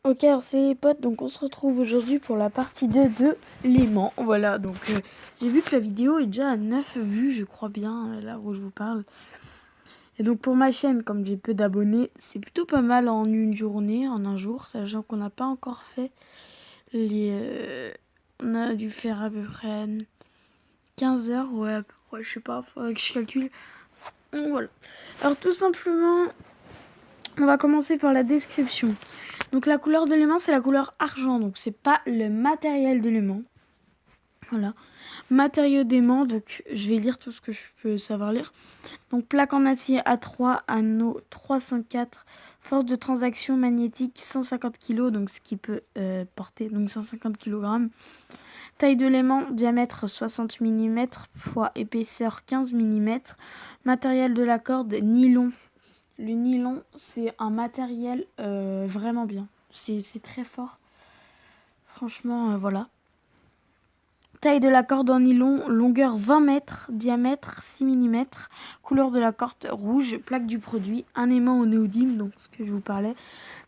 Ok, alors c'est les potes, donc on se retrouve aujourd'hui pour la partie 2 de l'aimant. Voilà, donc j'ai vu que la vidéo est déjà à 9 vues, je crois bien, là où je vous parle. Et donc pour ma chaîne, comme j'ai peu d'abonnés, c'est plutôt pas mal en une journée, en un jour, sachant qu'on n'a pas encore fait les... on a dû faire à peu près 15 heures, ouais, à peu près, je sais pas, faudrait que je calcule. Donc, voilà. Alors tout simplement, on va commencer par la description. Donc la couleur de l'aimant, c'est la couleur argent, donc c'est pas le matériel de l'aimant. Voilà. Matériaux d'aimant, donc je vais lire tout ce que je peux savoir lire. Donc plaque en acier A3, anneau 304, force de transaction magnétique 150 kg, donc ce qui peut porter donc 150 kg. Taille de l'aimant, diamètre 60 mm fois épaisseur 15 mm. Matériel de la corde, nylon. Le nylon, c'est un matériel vraiment bien. C'est très fort. Franchement, voilà. Taille de la corde en nylon, longueur 20 mètres, diamètre 6 mm. Couleur de la corde rouge, plaque du produit, un aimant au néodyme, donc ce que je vous parlais,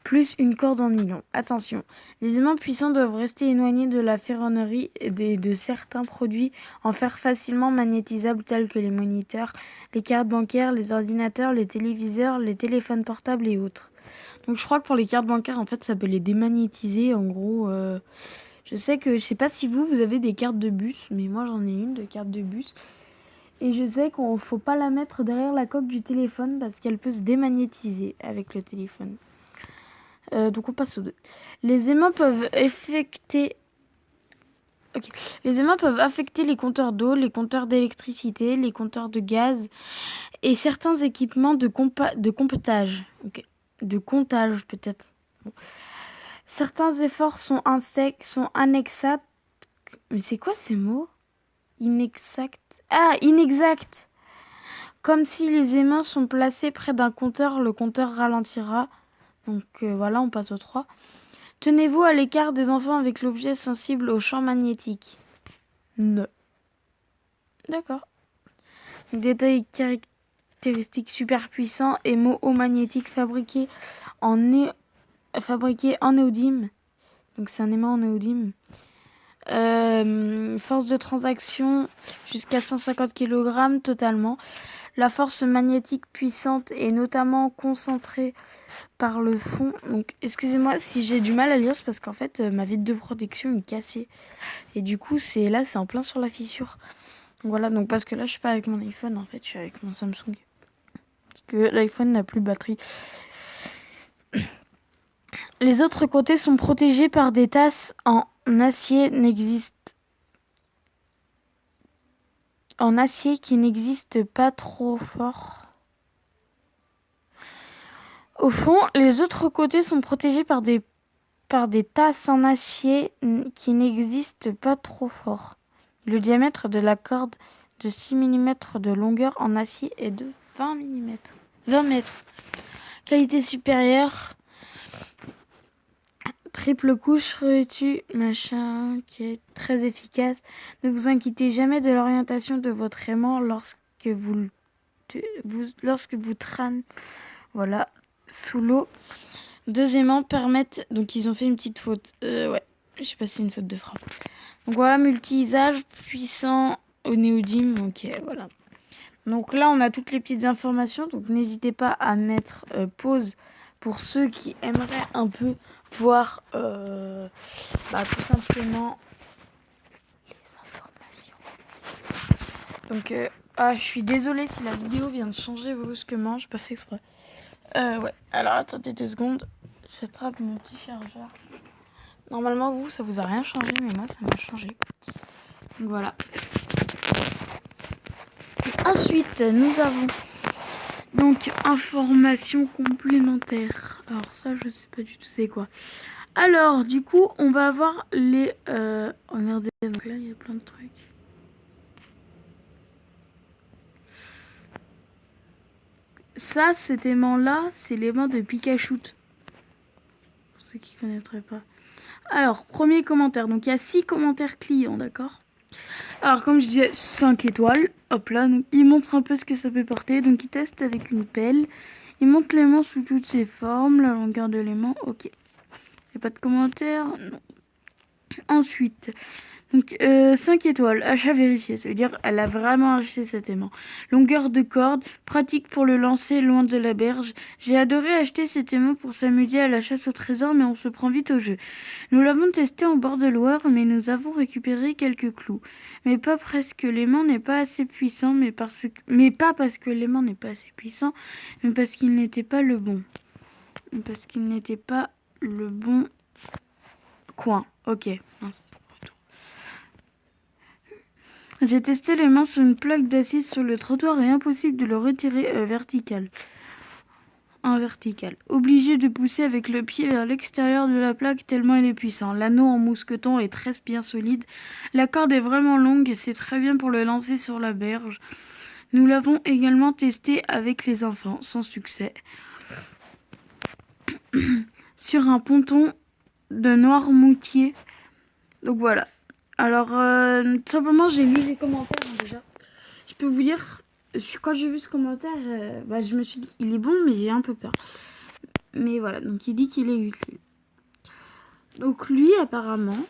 plus une corde en nylon. Attention, les aimants puissants doivent rester éloignés de la ferronnerie et de certains produits en fer facilement magnétisables tels que les moniteurs, les cartes bancaires, les ordinateurs, les téléviseurs, les téléphones portables et autres. Donc je crois que pour les cartes bancaires, en fait, ça peut les démagnétiser. En gros, je sais pas si vous avez des cartes de bus, mais moi j'en ai une de carte de bus. Et je sais qu'on faut pas la mettre derrière la coque du téléphone parce qu'elle peut se démagnétiser avec le téléphone. Donc on passe aux deux. Les aimants peuvent affecter les compteurs d'eau, les compteurs d'électricité, les compteurs de gaz et certains équipements de comptage. Ok. De comptage peut-être. Bon. Certains efforts sont annexables. Mais c'est quoi ces mots? Inexact. Ah, inexact. Comme si les aimants sont placés près d'un compteur, le compteur ralentira. Donc voilà, on passe au 3. Tenez-vous à l'écart des enfants avec l'objet sensible au champ magnétique. Non. D'accord. Détail caractéristique super puissant et mots magnétique fabriqué en néodyme. Donc c'est un aimant en néodyme. Force de transaction jusqu'à 150 kg totalement. La force magnétique puissante est notamment concentrée par le fond. Donc excusez-moi si j'ai du mal à lire, c'est parce qu'en fait ma vitre de protection est cassée. Et du coup c'est en plein sur la fissure. Donc voilà, donc parce que là je suis pas avec mon iPhone, en fait je suis avec mon Samsung. Parce que l'iPhone n'a plus de batterie. Les autres côtés sont protégés par des tasses en acier qui n'existent pas trop fort. Au fond, les autres côtés sont protégés par des tasses en acier qui n'existent pas trop fort. Le diamètre de la corde de 6 mm de longueur en acier est de 20 mm. 20 mètres. Qualité supérieure. Triple couche revêtue, machin, qui est très efficace. Ne vous inquiétez jamais de l'orientation de votre aimant lorsque vous trânez, voilà, sous l'eau. Deux aimants permettent, donc ils ont fait une petite faute. Ouais, je sais pas si c'est une faute de frappe. Donc voilà, multi-usage, puissant au néodyme, ok, voilà. Donc là, on a toutes les petites informations, donc n'hésitez pas à mettre pause pour ceux qui aimeraient un peu voir tout simplement les informations. Donc, je suis désolée si la vidéo vient de changer brusquement, j'ai pas fait exprès. Ouais, alors attendez 2 secondes, j'attrape mon petit chargeur. Normalement, vous, ça vous a rien changé, mais moi, ça m'a changé. Donc voilà. Ensuite, nous avons donc information complémentaire. Alors ça, je sais pas du tout c'est quoi. Alors, du coup, on va avoir les... regardez, donc là, il y a plein de trucs. Ça, cet aimant-là, c'est l'aimant de Pikachu. Pour ceux qui connaîtraient pas. Alors, premier commentaire. Donc, il y a 6 commentaires clients, d'accord? Alors, comme je disais, 5 étoiles. Hop là, donc, il montre un peu ce que ça peut porter. Donc, il teste avec une pelle. Il montre l'aimant sous toutes ses formes, la longueur de l'aimant, ok. Il n'y a pas de commentaires. Non. Ensuite, donc 5 étoiles, achat vérifié, ça veut dire elle a vraiment acheté cet aimant. Longueur de corde, pratique pour le lancer loin de la berge. J'ai adoré acheter cet aimant pour s'amuser à la chasse au trésor, mais on se prend vite au jeu. Nous l'avons testé en bord de Loire, mais nous avons récupéré quelques clous. Mais pas parce que l'aimant n'est pas assez puissant, mais pas parce que l'aimant n'est pas assez puissant, mais parce qu'il n'était pas le bon. Parce qu'il n'était pas le bon coin. Ok, mince. J'ai testé l'aimant sur une plaque d'acier sur le trottoir et impossible de le retirer en vertical. Obligé de pousser avec le pied vers l'extérieur de la plaque tellement il est puissant. L'anneau en mousqueton est très bien solide. La corde est vraiment longue et c'est très bien pour le lancer sur la berge. Nous l'avons également testé avec les enfants, sans succès. Sur un ponton de Noirmoutier. Donc voilà. Alors, tout simplement, j'ai lu les commentaires déjà. Je peux vous dire, quand j'ai vu ce commentaire, je me suis dit, il est bon, mais j'ai un peu peur. Mais voilà, donc il dit qu'il est utile. Donc lui, apparemment,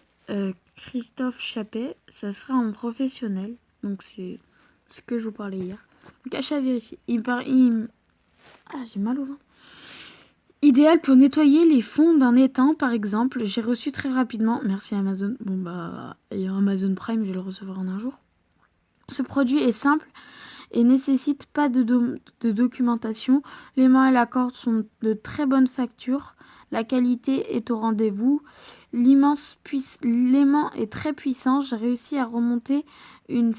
Christophe Chappet, ça sera un professionnel. Donc c'est ce que je vous parlais hier. Donc achat vérifié. Ah, j'ai mal au ventre. Idéal pour nettoyer les fonds d'un étang, par exemple. J'ai reçu très rapidement. Merci Amazon. Bon bah, il y a Amazon Prime, je vais le recevoir en un jour. Ce produit est simple et nécessite pas de documentation. L'aimant et la corde sont de très bonne facture. La qualité est au rendez-vous. L'aimant est très puissant. J'ai réussi à remonter une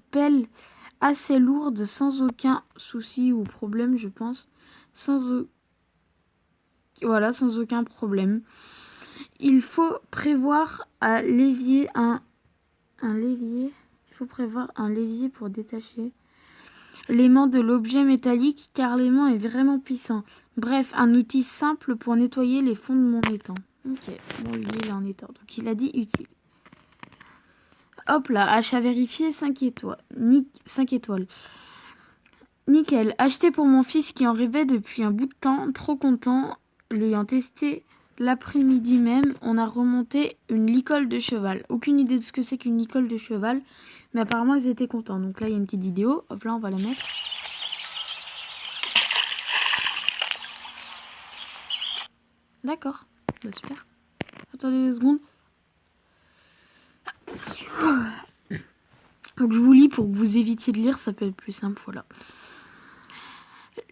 pelle assez lourde sans aucun souci ou problème, je pense. Sans aucun problème. Il faut prévoir un levier pour détacher l'aimant de l'objet métallique car l'aimant est vraiment puissant. Bref, un outil simple pour nettoyer les fonds de mon étang. Ok, bon lui il est en étang, donc il a dit utile. Hop là, achat vérifié, 5 étoiles. 5 étoiles. Nickel, acheté pour mon fils qui en rêvait depuis un bout de temps, trop content, l'ayant testé l'après-midi même, on a remonté une licole de cheval. Aucune idée de ce que c'est qu'une licole de cheval, mais apparemment ils étaient contents. Donc là il y a une petite vidéo, hop là on va la mettre. D'accord, bah super. Attendez 2 secondes. Donc je vous lis pour que vous évitiez de lire, ça peut être plus simple, voilà.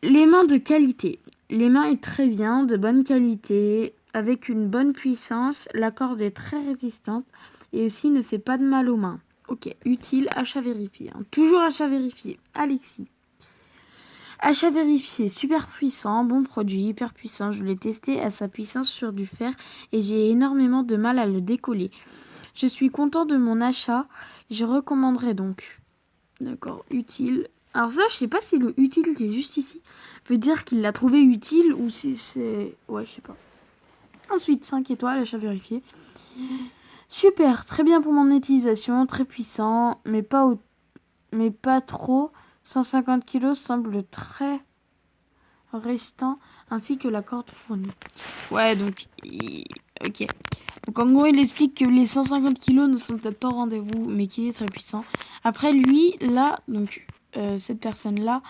Les mains de qualité. Les mains est très bien, de bonne qualité, avec une bonne puissance. La corde est très résistante et aussi ne fait pas de mal aux mains. Ok, utile, achat vérifié. Toujours achat vérifié. Alexis. Achat vérifié, super puissant, bon produit, hyper puissant. Je l'ai testé à sa puissance sur du fer et j'ai énormément de mal à le décoller. Je suis content de mon achat. Je recommanderais donc. D'accord, utile. Alors ça, je sais pas si le utile qui est juste ici veut dire qu'il l'a trouvé utile ou si c'est... Ouais, je sais pas. Ensuite, 5 étoiles, achat vérifié. Super, très bien pour mon utilisation, très puissant, mais pas trop. 150 kg semble très restant, ainsi que la corde fournie. Ouais, donc... Ok. Donc en gros, il explique que les 150 kg ne sont peut-être pas au rendez-vous, mais qu'il est très puissant. Après, lui, là, donc... cette personne-là,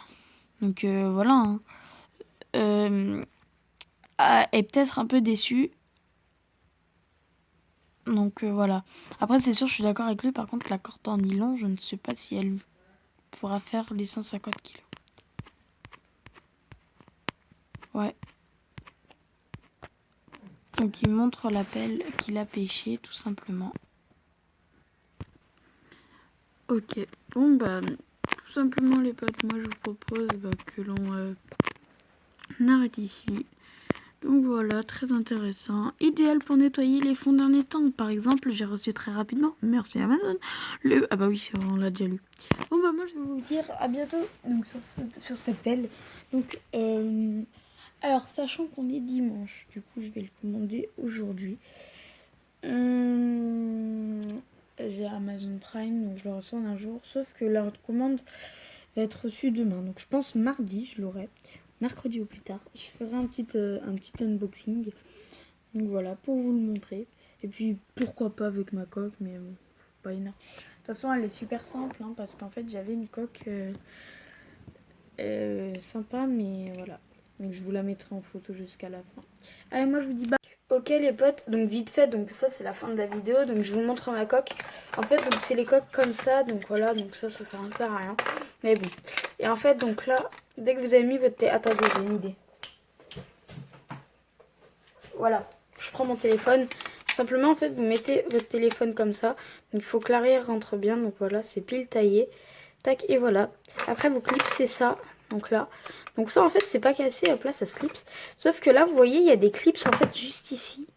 donc voilà, hein, est peut-être un peu déçue. Donc voilà. Après, c'est sûr, je suis d'accord avec lui. Par contre, la corde en nylon, je ne sais pas si elle pourra faire les 150 kilos. Ouais. Donc il montre la pelle qu'il a pêchée, tout simplement. Ok. Bon, bah, tout simplement, les potes, moi, je vous propose que l'on arrête ici. Donc voilà, très intéressant. Idéal pour nettoyer les fonds d'un étang. Par exemple, j'ai reçu très rapidement, merci Amazon, Ah bah oui, on l'a déjà lu. Bon bah moi je vais vous dire à bientôt donc, sur cette pelle. Donc, alors sachant qu'on est dimanche, du coup je vais le commander aujourd'hui. J'ai Amazon Prime, donc je le reçois un jour. Sauf que la commande va être reçue demain. Donc je pense mardi, je l'aurai. mercredi au plus tard. Je ferai un petit unboxing. Donc voilà, pour vous le montrer. Et puis pourquoi pas avec ma coque, mais pas énorme. De toute façon, elle est super simple, hein, parce qu'en fait, j'avais une coque sympa, mais voilà. Donc je vous la mettrai en photo jusqu'à la fin. Allez, moi je vous dis bye. Ok les potes, donc vite fait, donc ça c'est la fin de la vidéo, donc je vous montre ma coque. En fait, donc c'est les coques comme ça, donc voilà, donc ça fait un peu rien. Mais bon. Et en fait, donc là, dès que vous avez mis votre attendez, j'ai une idée. Voilà, je prends mon téléphone. Simplement, en fait, vous mettez votre téléphone comme ça. Donc il faut que l'arrière rentre bien, donc voilà, c'est pile taillé. Tac, et voilà. Après, vous clipsez ça, donc là. Donc ça, en fait, c'est pas cassé, hop là, ça se clipse. Sauf que là, vous voyez, il y a des clips, en fait, juste ici.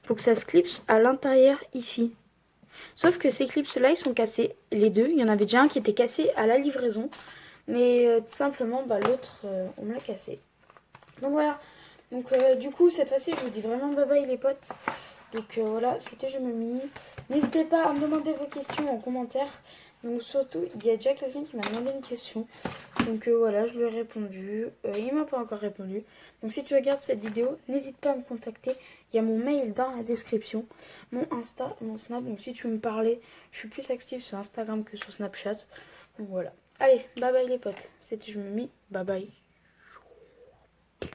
Faut que ça se clipse à l'intérieur, ici. Sauf que ces clips-là, ils sont cassés, les deux. Il y en avait déjà un qui était cassé à la livraison. Mais tout simplement, bah, l'autre, on me l'a cassé. Donc voilà. Donc du coup, cette fois-ci, je vous dis vraiment bye bye les potes. Donc voilà, c'était Je me mie. N'hésitez pas à me demander vos questions en commentaire. Donc surtout, il y a déjà quelqu'un qui m'a demandé une question. Donc voilà, je lui ai répondu. Il m'a pas encore répondu. Donc si tu regardes cette vidéo, n'hésite pas à me contacter. Il y a mon mail dans la description, mon Insta et mon Snap. Donc si tu veux me parler, je suis plus active sur Instagram que sur Snapchat. Donc voilà. Allez, bye bye les potes. C'était Je me mie. Bye bye.